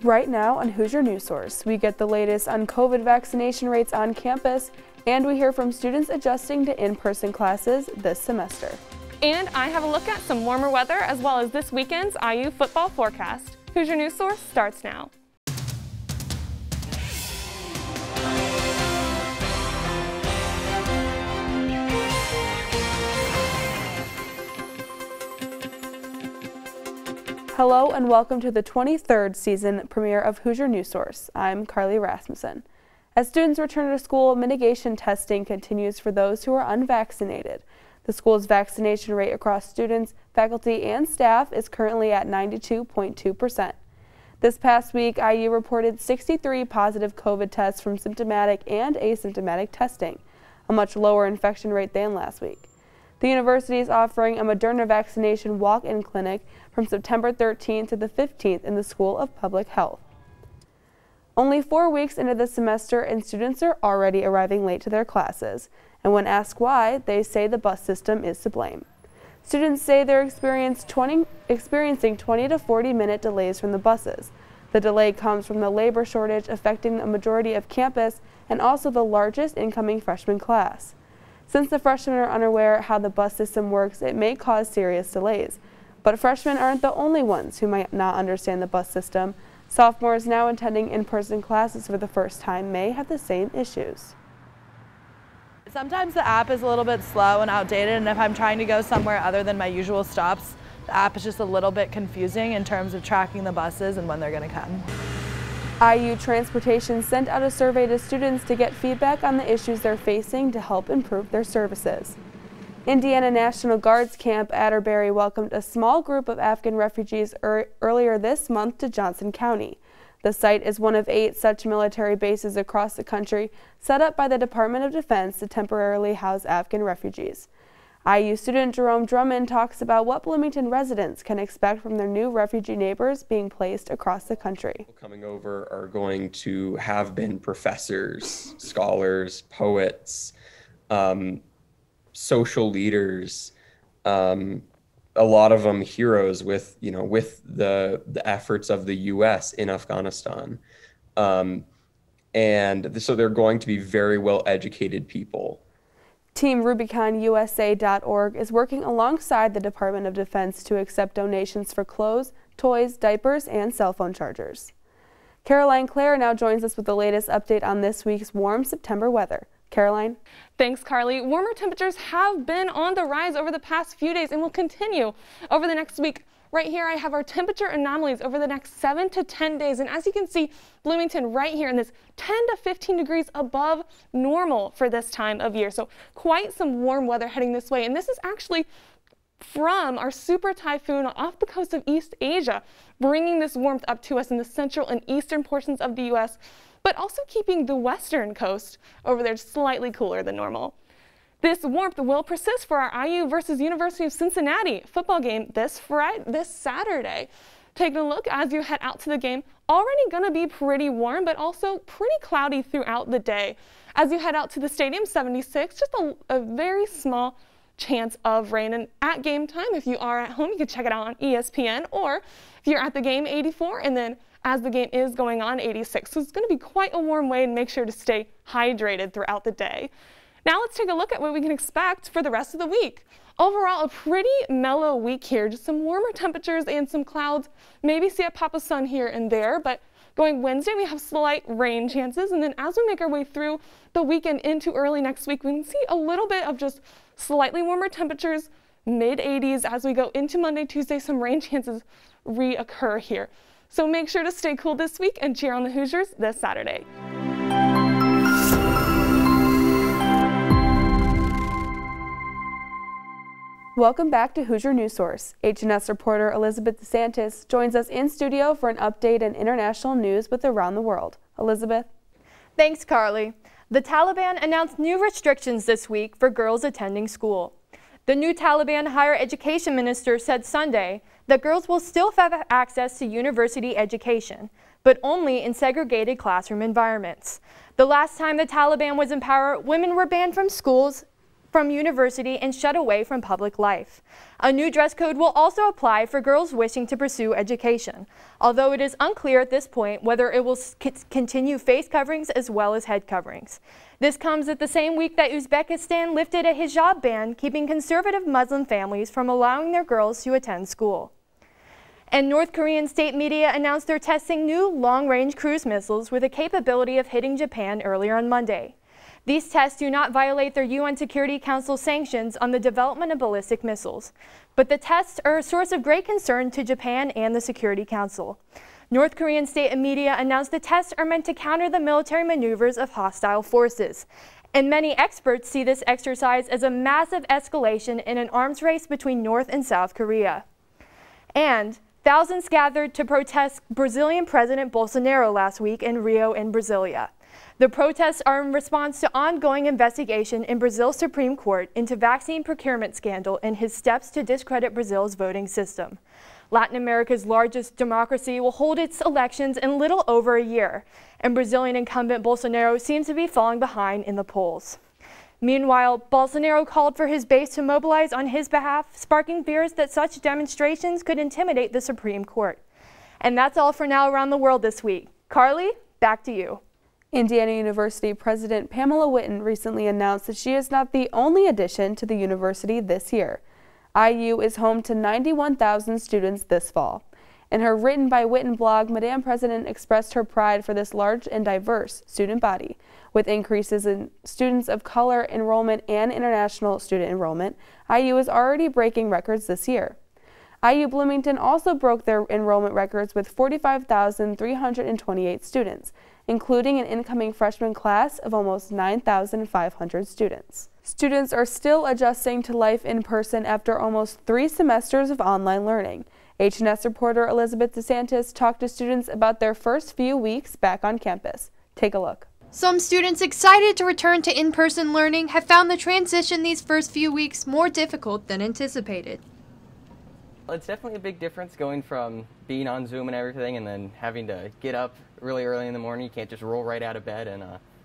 Right now on Hoosier News Source, we get the latest on COVID vaccination rates on campus, and we hear from students adjusting to in-person classes this semester. And I have a look at some warmer weather as well as this weekend's IU football forecast. Hoosier News Source starts now. Hello and welcome to the 23rd season premiere of Hoosier News Source. I'm Carly Rasmussen. As students return to school, mitigation testing continues for those who are unvaccinated. The school's vaccination rate across students, faculty, and staff is currently at 92.2%. This past week, IU reported 63 positive COVID tests from symptomatic and asymptomatic testing, a much lower infection rate than last week. The university is offering a Moderna vaccination walk-in clinic from September 13th to the 15th in the School of Public Health. Only 4 weeks into the semester, and students are already arriving late to their classes. And when asked why, they say the bus system is to blame. Students say they're experiencing 20 to 40-minute delays from the buses. The delay comes from the labor shortage affecting a majority of campus and also the largest incoming freshman class. Since the freshmen are unaware how the bus system works, it may cause serious delays. But freshmen aren't the only ones who might not understand the bus system. Sophomores now attending in-person classes for the first time may have the same issues. Sometimes the app is a little bit slow and outdated, and if I'm trying to go somewhere other than my usual stops, the app is just a little bit confusing in terms of tracking the buses and when they're going to come. IU Transportation sent out a survey to students to get feedback on the issues they're facing to help improve their services. Indiana National Guard's Camp Atterbury welcomed a small group of Afghan refugees earlier this month to Johnson County. The site is one of 8 such military bases across the country set up by the Department of Defense to temporarily house Afghan refugees. IU student Jerome Drummond talks about what Bloomington residents can expect from their new refugee neighbors being placed across the country. Coming over are going to have been professors, scholars, poets, social leaders, a lot of them heroes with the efforts of the U.S. in Afghanistan. And so they're going to be very well educated people. Team RubiconUSA.org is working alongside the Department of Defense to accept donations for clothes, toys, diapers, and cell phone chargers. Caroline Clare now joins us with the latest update on this week's warm September weather. Caroline? Thanks, Carly. Warmer temperatures have been on the rise over the past few days and will continue over the next week. Right here, I have our temperature anomalies over the next 7 to 10 days. And as you can see, Bloomington right here in this 10 to 15 degrees above normal for this time of year. So quite some warm weather heading this way. And this is actually from our super typhoon off the coast of East Asia, bringing this warmth up to us in the central and eastern portions of the U.S., but also keeping the western coast over there slightly cooler than normal. This warmth will persist for our IU versus University of Cincinnati football game this Saturday. Taking a look as you head out to the game, already going to be pretty warm, but also pretty cloudy throughout the day. As you head out to the stadium, 76, just a very small chance of rain. And at game time, if you are at home, you can check it out on ESPN, or if you're at the game, 84, and then as the game is going on, 86. So it's going to be quite a warm way, and make sure to stay hydrated throughout the day. Now let's take a look at what we can expect for the rest of the week. Overall, a pretty mellow week here, just some warmer temperatures and some clouds. Maybe see a pop of sun here and there, but going Wednesday, we have slight rain chances. And then as we make our way through the weekend into early next week, we can see a little bit of just slightly warmer temperatures, mid-80s. As we go into Monday, Tuesday, some rain chances reoccur here. So make sure to stay cool this week and cheer on the Hoosiers this Saturday. Welcome back to Hoosier News Source. HNS reporter Elizabeth DeSantis joins us in studio for an update on international news with Around the World. Elizabeth? Thanks, Carly. The Taliban announced new restrictions this week for girls attending school. The new Taliban higher education minister said Sunday that girls will still have access to university education, but only in segregated classroom environments. The last time the Taliban was in power, women were banned from schools from university and shut away from public life. A new dress code will also apply for girls wishing to pursue education, although it is unclear at this point whether it will continue face coverings as well as head coverings. This comes at the same week that Uzbekistan lifted a hijab ban, keeping conservative Muslim families from allowing their girls to attend school. And North Korean state media announced they're testing new long-range cruise missiles with a capability of hitting Japan earlier on Monday. These tests do not violate their UN Security Council sanctions on the development of ballistic missiles, but the tests are a source of great concern to Japan and the Security Council. North Korean state media announced the tests are meant to counter the military maneuvers of hostile forces, and many experts see this exercise as a massive escalation in an arms race between North and South Korea. And thousands gathered to protest Brazilian President Bolsonaro last week in Rio in Brasilia. The protests are in response to ongoing investigation in Brazil's Supreme Court into vaccine procurement scandal and his steps to discredit Brazil's voting system. Latin America's largest democracy will hold its elections in little over a year, and Brazilian incumbent Bolsonaro seems to be falling behind in the polls. Meanwhile, Bolsonaro called for his base to mobilize on his behalf, sparking fears that such demonstrations could intimidate the Supreme Court. And that's all for now around the world this week. Carly, back to you. Indiana University President Pamela Whitten recently announced that she is not the only addition to the university this year. IU is home to 91,000 students this fall. In her Written by Whitten blog, Madame President expressed her pride for this large and diverse student body. With increases in students of color enrollment and international student enrollment, IU is already breaking records this year. IU Bloomington also broke their enrollment records with 45,328 students, including an incoming freshman class of almost 9,500 students. Students are still adjusting to life in person after almost 3 semesters of online learning. HNS reporter Elizabeth DeSantis talked to students about their first few weeks back on campus. Take a look. Some students excited to return to in-person learning have found the transition these first few weeks more difficult than anticipated. Well, it's definitely a big difference going from being on Zoom and everything and then having to get up really early in the morning. You can't just roll right out of bed and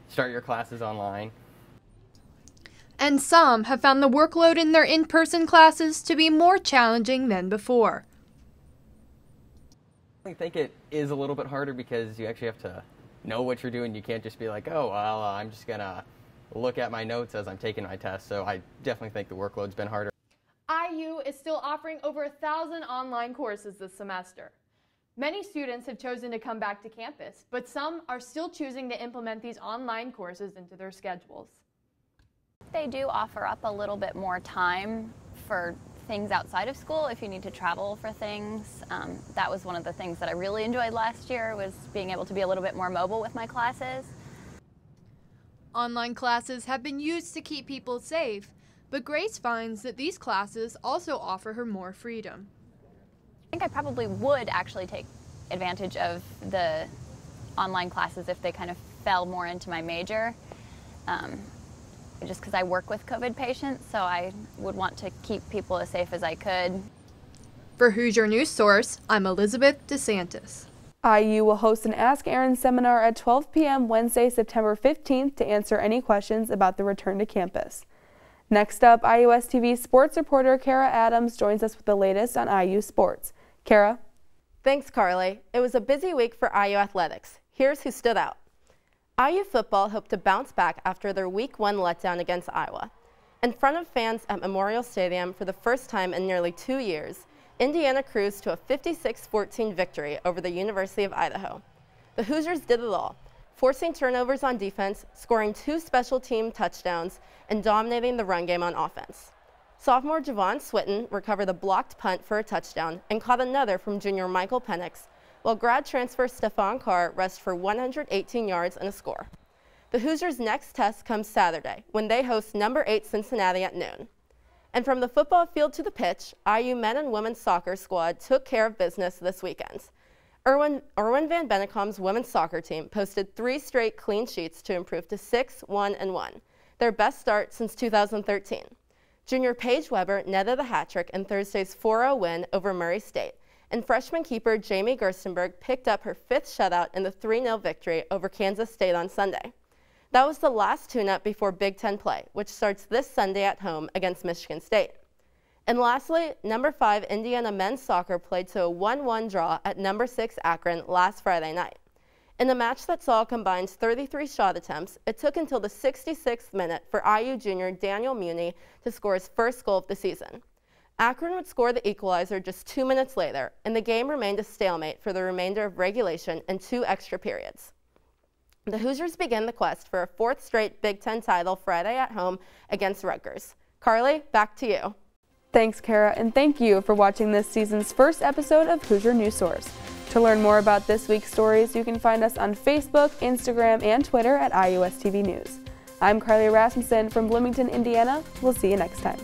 start your classes online. And some have found the workload in their in-person classes to be more challenging than before. I think it is a little bit harder because you actually have to know what you're doing. You can't just be like, oh, well, I'm just going to look at my notes as I'm taking my test. So I definitely think the workload's been harder. IU is still offering over 1,000 online courses this semester. Many students have chosen to come back to campus, but some are still choosing to implement these online courses into their schedules. They do offer up a little bit more time for things outside of school if you need to travel for things. That was one of the things that I really enjoyed last year, was being able to be a little bit more mobile with my classes. Online classes have been used to keep people safe, but Grace finds that these classes also offer her more freedom. I think I probably would actually take advantage of the online classes if they kind of fell more into my major. Just because I work with COVID patients, so I would want to keep people as safe as I could. For Hoosier News Source, I'm Elizabeth DeSantis. IU will host an Ask Aaron seminar at 12 p.m. Wednesday, September 15th to answer any questions about the return to campus. Next up, IUS TV sports reporter Kara Adams joins us with the latest on IU sports. Kara? Thanks, Carly. It was a busy week for IU athletics. Here's who stood out. IU football hoped to bounce back after their Week 1 letdown against Iowa. In front of fans at Memorial Stadium for the first time in nearly 2 years, Indiana cruised to a 56-14 victory over the University of Idaho. The Hoosiers did it all, forcing turnovers on defense, scoring 2 special team touchdowns, and dominating the run game on offense. Sophomore Javon Switten recovered a blocked punt for a touchdown and caught another from junior Michael Penix, while grad transfer Stephon Carr rushed for 118 yards and a score. The Hoosiers' next test comes Saturday, when they host number 8 Cincinnati at noon. And from the football field to the pitch, IU men and women's soccer squad took care of business this weekend. Erwin Van Bennekom's women's soccer team posted 3 straight clean sheets to improve to 6-1-1, their best start since 2013. Junior Paige Weber netted the hat trick in Thursday's 4-0 win over Murray State, and freshman keeper Jamie Gerstenberg picked up her 5th shutout in the 3-0 victory over Kansas State on Sunday. That was the last tune-up before Big Ten play, which starts this Sunday at home against Michigan State. And lastly, number 5 Indiana men's soccer played to a 1-1 draw at number 6 Akron last Friday night. In a match that saw a combined 33 shot attempts, it took until the 66th minute for IU junior Daniel Muni to score his first goal of the season. Akron would score the equalizer just 2 minutes later, and the game remained a stalemate for the remainder of regulation and 2 extra periods. The Hoosiers begin the quest for a 4th straight Big Ten title Friday at home against Rutgers. Carly, back to you. Thanks, Kara, and thank you for watching this season's first episode of Hoosier News Source. To learn more about this week's stories, you can find us on Facebook, Instagram, and Twitter at IUSTV News. I'm Carly Rasmussen from Bloomington, Indiana. We'll see you next time.